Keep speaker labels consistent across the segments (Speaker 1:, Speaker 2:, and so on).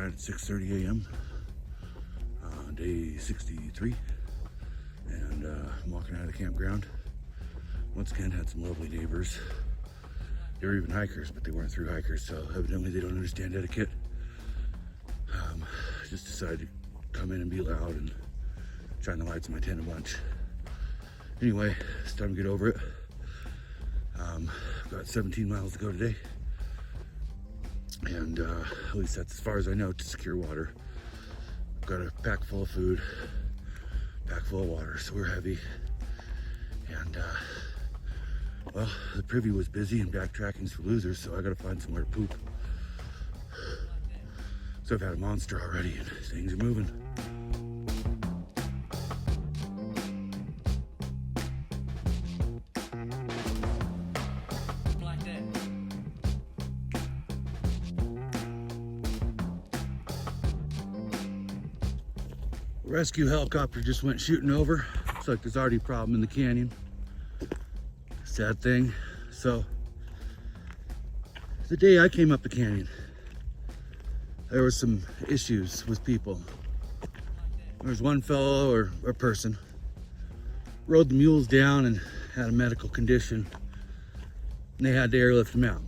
Speaker 1: right at 6:30 a.m. Day 63, and I'm walking out of the campground. Once again, had some lovely neighbors. They were even hikers, but they weren't through hikers, so evidently they don't understand etiquette. Just decided to come in and be loud and shine the lights in my tent a bunch. Anyway, it's time to get over it. I've got 17 miles to go today, and at least that's as far as I know to secure water. I've got a pack full of food, pack full of water, so we're heavy. And well, the privy was busy and backtracking's for losers, so I gotta find somewhere to poop. So I've had a monster already and things are moving. Rescue helicopter just went shooting over. Looks like there's already a problem in the canyon. Sad thing. So, the day I came up the canyon, there was some issues with people. There was one fellow or a person rode the mules down and had a medical condition, and they had to airlift him out.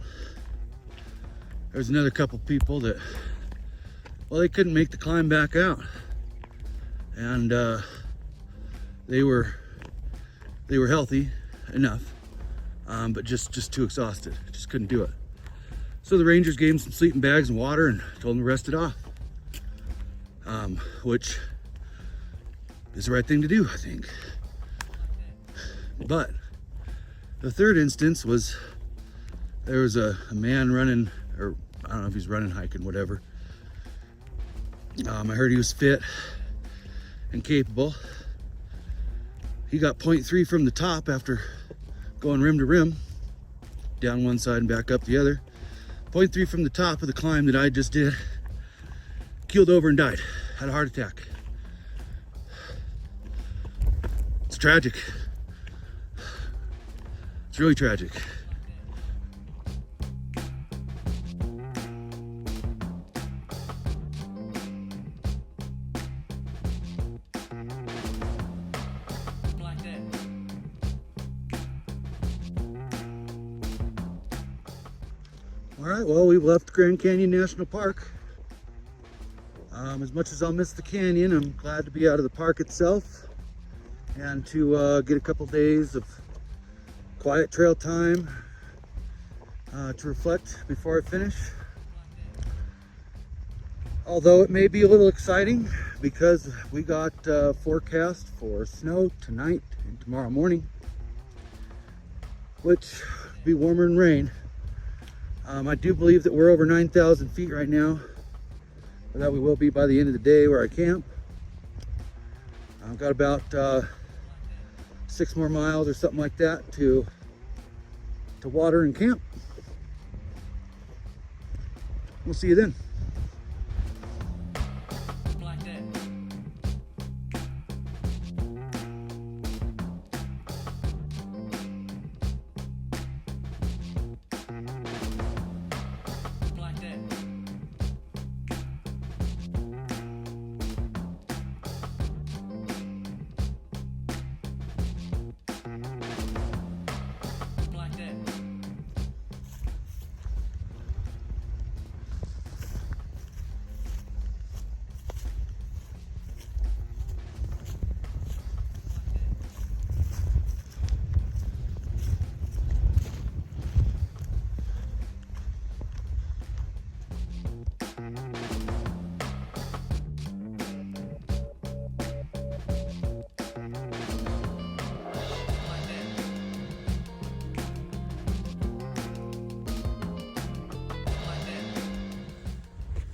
Speaker 1: There was another couple people that, well, they couldn't make the climb back out. And they were healthy enough, but just too exhausted, just couldn't do it. So the rangers gave them some sleeping bags and water and told them to rest it off, which is the right thing to do, I think. But the third instance was, there was a man running, or I don't know if he's running, hiking, whatever. I heard he was fit and capable. He got 0.3 from the top after going rim to rim, down one side and back up the other. 0.3 from the top of the climb that I just did. Keeled over and died. Had a heart attack. It's tragic. It's really tragic. All right, well, we've left Grand Canyon National Park. As much as I'll miss the canyon, I'm glad to be out of the park itself and to get a couple days of quiet trail time to reflect before I finish. Although it may be a little exciting because we got forecast for snow tonight and tomorrow morning, which will be warmer than rain. I do believe that we're over 9,000 feet right now, or that we will be by the end of the day where I camp. I've got about 6 more miles or something like that to water and camp. We'll see you then.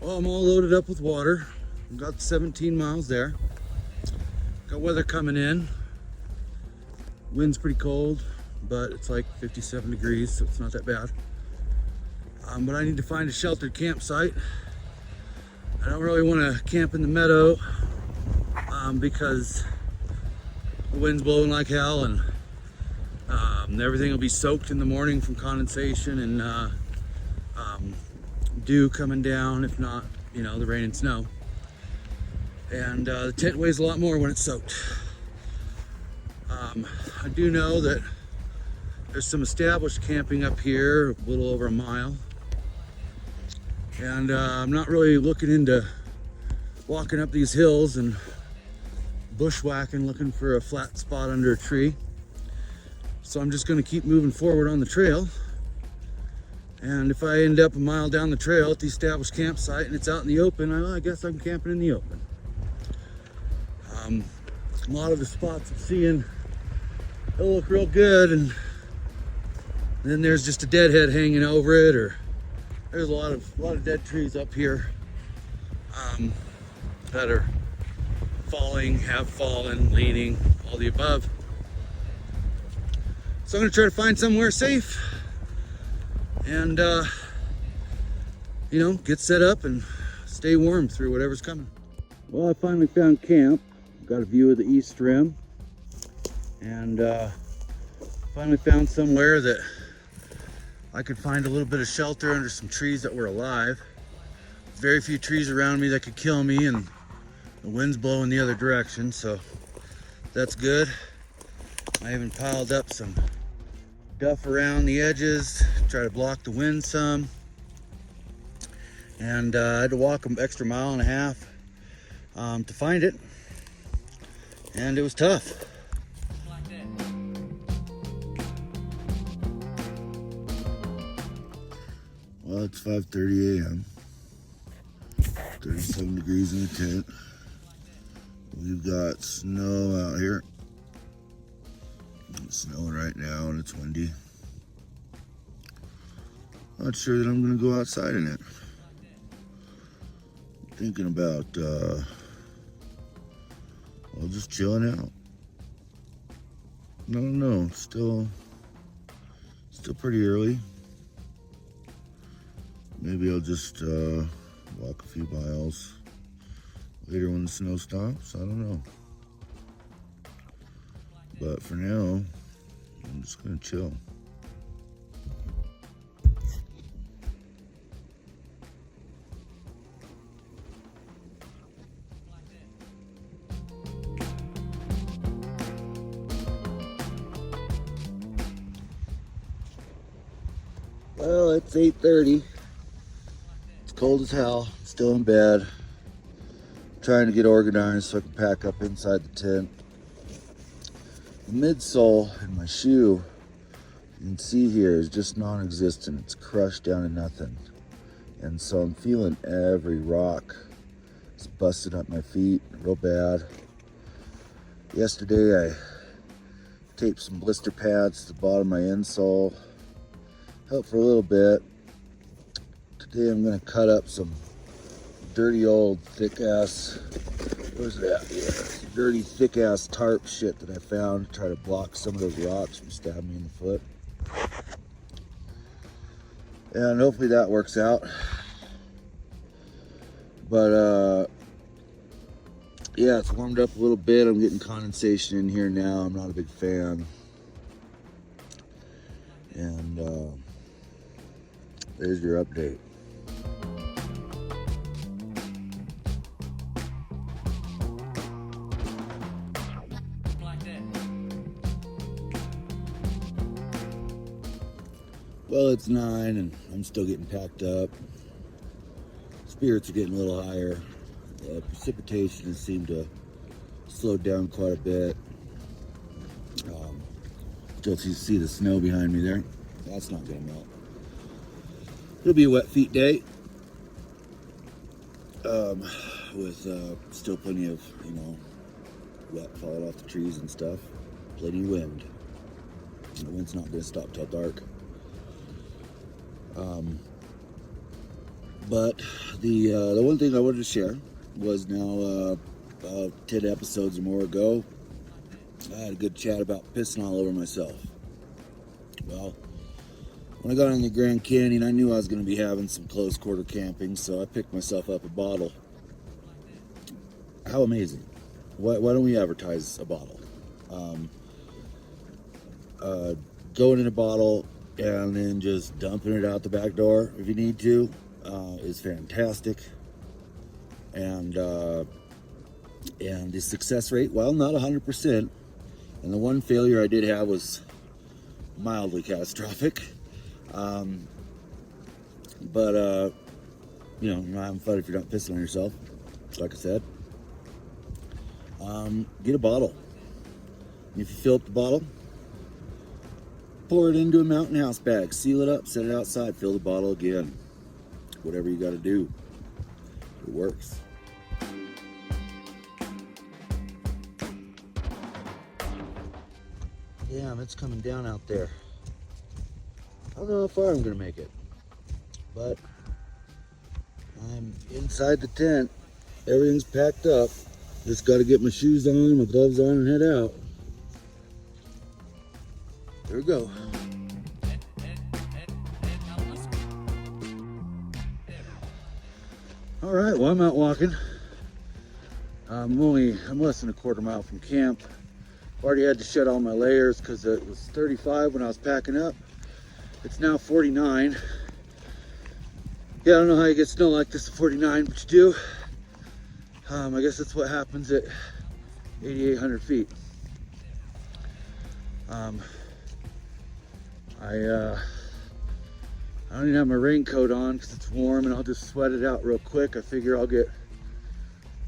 Speaker 1: Well, I'm all loaded up with water. I've got 17 miles there. Got weather coming in. Wind's pretty cold, but it's like 57 degrees, so it's not that bad. But I need to find a sheltered campsite. I don't really want to camp in the meadow because the wind's blowing like hell, and everything will be soaked in the morning from condensation and dew coming down, if not you know, the rain and snow. And the tent weighs a lot more when it's soaked. I do know that there's some established camping up here, a little over a mile. And I'm not really looking into walking up these hills and bushwhacking looking for a flat spot under a tree. So I'm just gonna keep moving forward on the trail. And if I end up a mile down the trail at the established campsite and it's out in the open, I guess I'm camping in the open. A lot of the spots I'm seeing, they'll look real good, and then there's just a deadhead hanging over it, or there's a lot of dead trees up here that are falling, have fallen, leaning, all the above. So I'm gonna try to find somewhere safe and you know, get set up and stay warm through whatever's coming. Well, I finally found camp. Got a view of the east rim, and finally found somewhere that I could find a little bit of shelter under some trees that were alive. Very few trees around me that could kill me, and the wind's blowing the other direction, so that's good. I even piled up some duff around the edges, try to block the wind some. And I had to walk an extra mile and a half to find it. And it was tough. Well, it's 5:30 a.m. 37 degrees in the tent. We've got snow out here. It's snowing right now and it's windy. Not sure that I'm gonna go outside in it. Thinking about well, just chilling out. No, still pretty early. Maybe I'll just walk a few miles later when the snow stops. I don't know. But for now, I'm just gonna chill. Well, it's 8:30. It's cold as hell. Still in bed. Trying to get organized so I can pack up inside the tent. The midsole in my shoe, you can see here, is just non-existent. It's crushed down to nothing. And so I'm feeling every rock. It's busting up my feet real bad. Yesterday I taped some blister pads to the bottom of my insole. Helped for a little bit. Today I'm gonna cut up some dirty old thick ass, where's it at? Yeah, dirty thick ass tarp shit that I found to try to block some of those rocks from stabbing me in the foot. And hopefully that works out. But yeah, it's warmed up a little bit. I'm getting condensation in here now. I'm not a big fan. And there's your update. Well, it's 9 and I'm still getting packed up. Spirits are getting a little higher. Precipitation has seemed to slow down quite a bit. Still see the snow behind me there. That's not gonna melt. It'll be a wet feet day. With still plenty of, you know, wet falling off the trees and stuff. Plenty of wind. The wind's not gonna stop till dark. But the one thing I wanted to share was now about 10 episodes or more ago, I had a good chat about pissing all over myself. Well, when I got on the Grand Canyon, I knew I was going to be having some close quarter camping, so I picked myself up a bottle. How amazing. Why don't we advertise a bottle? Going in a bottle and then just dumping it out the back door if you need to is fantastic.
Speaker 2: and the success rate, well, not 100%. And the one failure I did have was mildly catastrophic. But you know, you're not having fun if you're not pissing on yourself, like I said. Get a bottle. If you fill up the bottle, pour it into a mountain house bag, seal it up, set it outside, fill the bottle again. Whatever you got to do, it works. Damn, it's coming down out there. I don't know how far I'm gonna make it, but I'm inside the tent. Everything's packed up. Just got to get my shoes on, my gloves on, and head out. There we go. All right, well, I'm out walking. I'm less than a quarter mile from camp. Already had to shed all my layers because it was 35 when I was packing up. It's now 49. Yeah, I don't know how you get snow like this at 49, but you do. I guess that's what happens at 8,800 feet. I don't even have my raincoat on because it's warm, and I'll just sweat it out real quick. I figure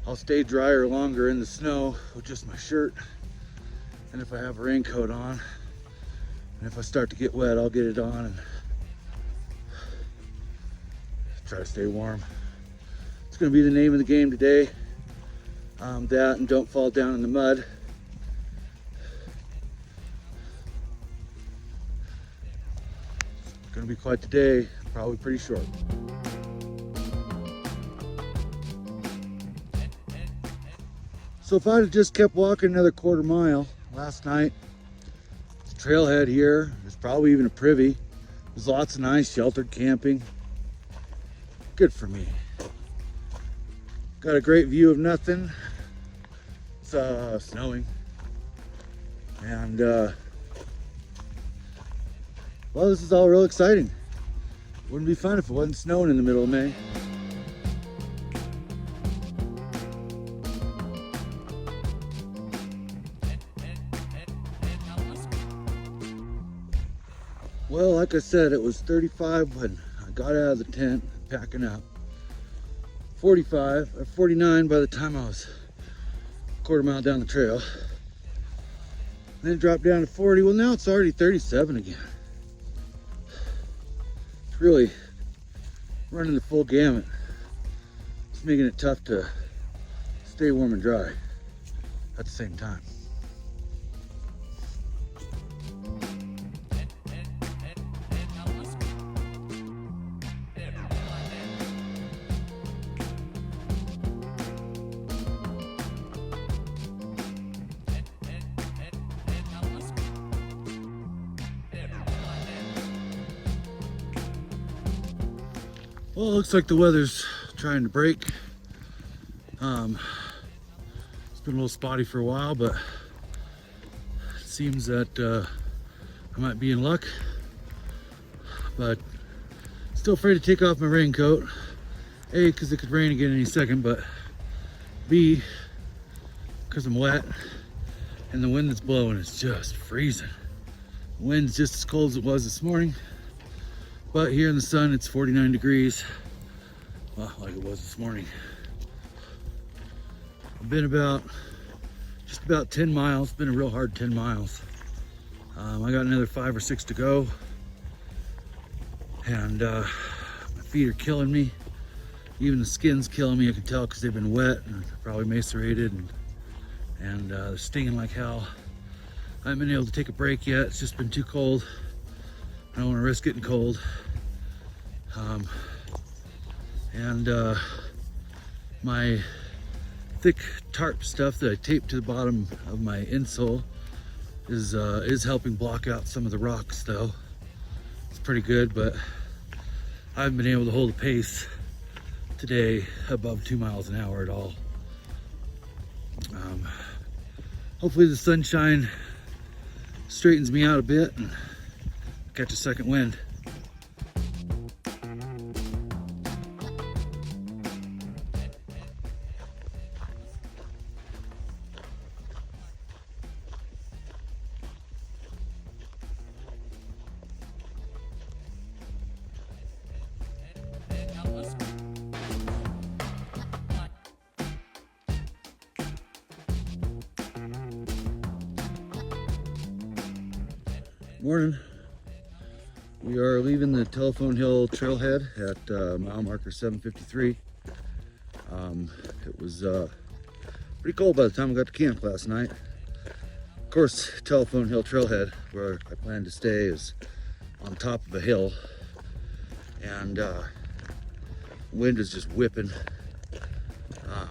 Speaker 2: I'll stay drier longer in the snow with just my shirt. And if I have a raincoat on, and if I start to get wet, I'll get it on and try to stay warm. It's gonna be the name of the game today. That and don't fall down in the mud. It's gonna be quite the day, probably pretty short. So if I'd have just kept walking another quarter mile last night, it's a trailhead here. There's probably even a privy. There's lots of nice sheltered camping. Good for me. Got a great view of nothing. It's snowing. And well, this is all real exciting. Wouldn't be fun if it wasn't snowing in the middle of May. Well, like I said, it was 35 when I got out of the tent, packing up. 45 or 49 by the time I was a quarter mile down the trail. Then it dropped down to 40. Well, now it's already 37 again. It's really running the full gamut. It's making it tough to stay warm and dry at the same time. Well, it looks like the weather's trying to break. It's been a little spotty for a while, but it seems that I might be in luck. But still afraid to take off my raincoat. A, because it could rain again any second, but B, because I'm wet and the wind that's blowing is just freezing. The wind's just as cold as it was this morning. But here in the sun, it's 49 degrees, well, like it was this morning. I've been just about 10 miles. It's been a real hard 10 miles. I got another 5 or 6 to go. And my feet are killing me. Even the skin's killing me, I can tell, because they've been wet and probably macerated, and they're stinging like hell. I haven't been able to take a break yet. It's just been too cold. I don't want to risk getting cold. My thick tarp stuff that I taped to the bottom of my insole is helping block out some of the rocks, though. It's pretty good, but I haven't been able to hold a pace today above 2 miles an hour at all. Hopefully the sunshine straightens me out a bit and catch a second wind.
Speaker 1: Morning. We are leaving the Telephone Hill trailhead at mile marker 753. It was pretty cold by the time we got to camp last night. Of course, Telephone Hill trailhead, where I plan to stay, is on top of a hill, and wind is just whipping.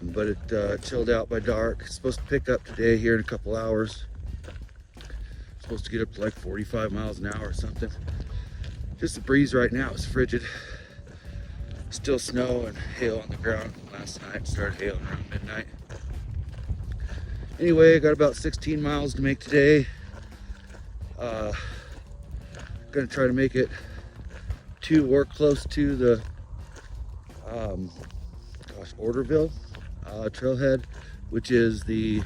Speaker 1: But it chilled out by dark. It's supposed to pick up today here in a couple hours. Supposed to get up to like 45 miles an hour or something. Just the breeze right now is frigid. Still snow and hail on the ground. Last night started hailing around midnight. Anyway, I got about 16 miles to make today. Gonna try to make it to or close to the Orderville trailhead, which is the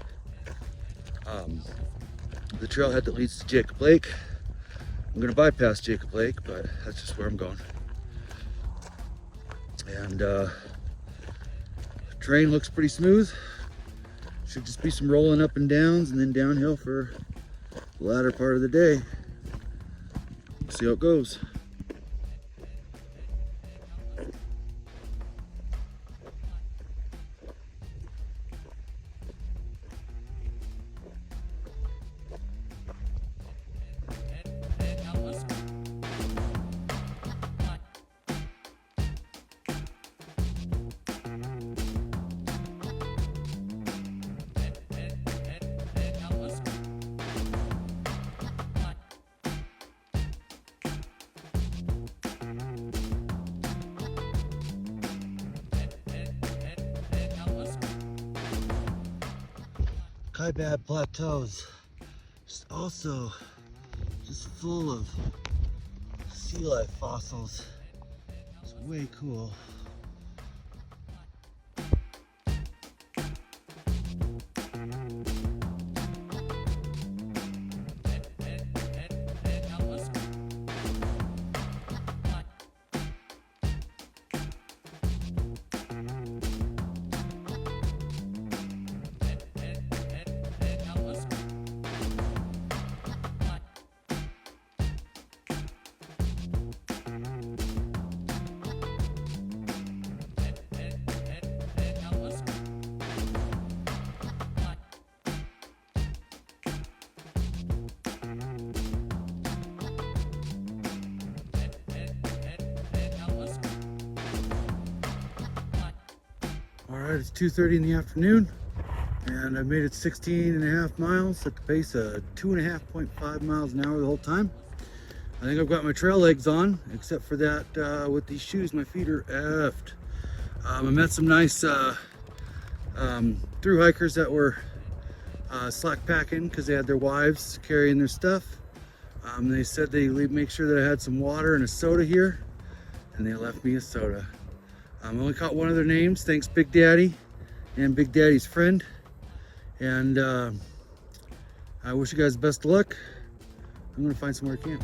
Speaker 1: trailhead that leads to Jacob Lake. I'm gonna bypass Jacob Lake, but that's just where I'm going. And terrain looks pretty smooth. Should just be some rolling up and downs and then downhill for the latter part of the day. See how it goes. Kaibab Plateaus is also just full of sea life fossils. It's way cool. All right, it's 2:30 in the afternoon, and I've made it 16 and a half miles at the pace of 2.5 miles an hour the whole time. I think I've got my trail legs on, except for that with these shoes, my feet are effed. I met some nice thru hikers that were slack packing because they had their wives carrying their stuff. They said they make sure that I had some water and a soda here, and they left me a soda. I only caught one of their names. Thanks, Big Daddy and Big Daddy's friend. And I wish you guys the best of luck. I'm gonna find somewhere to camp.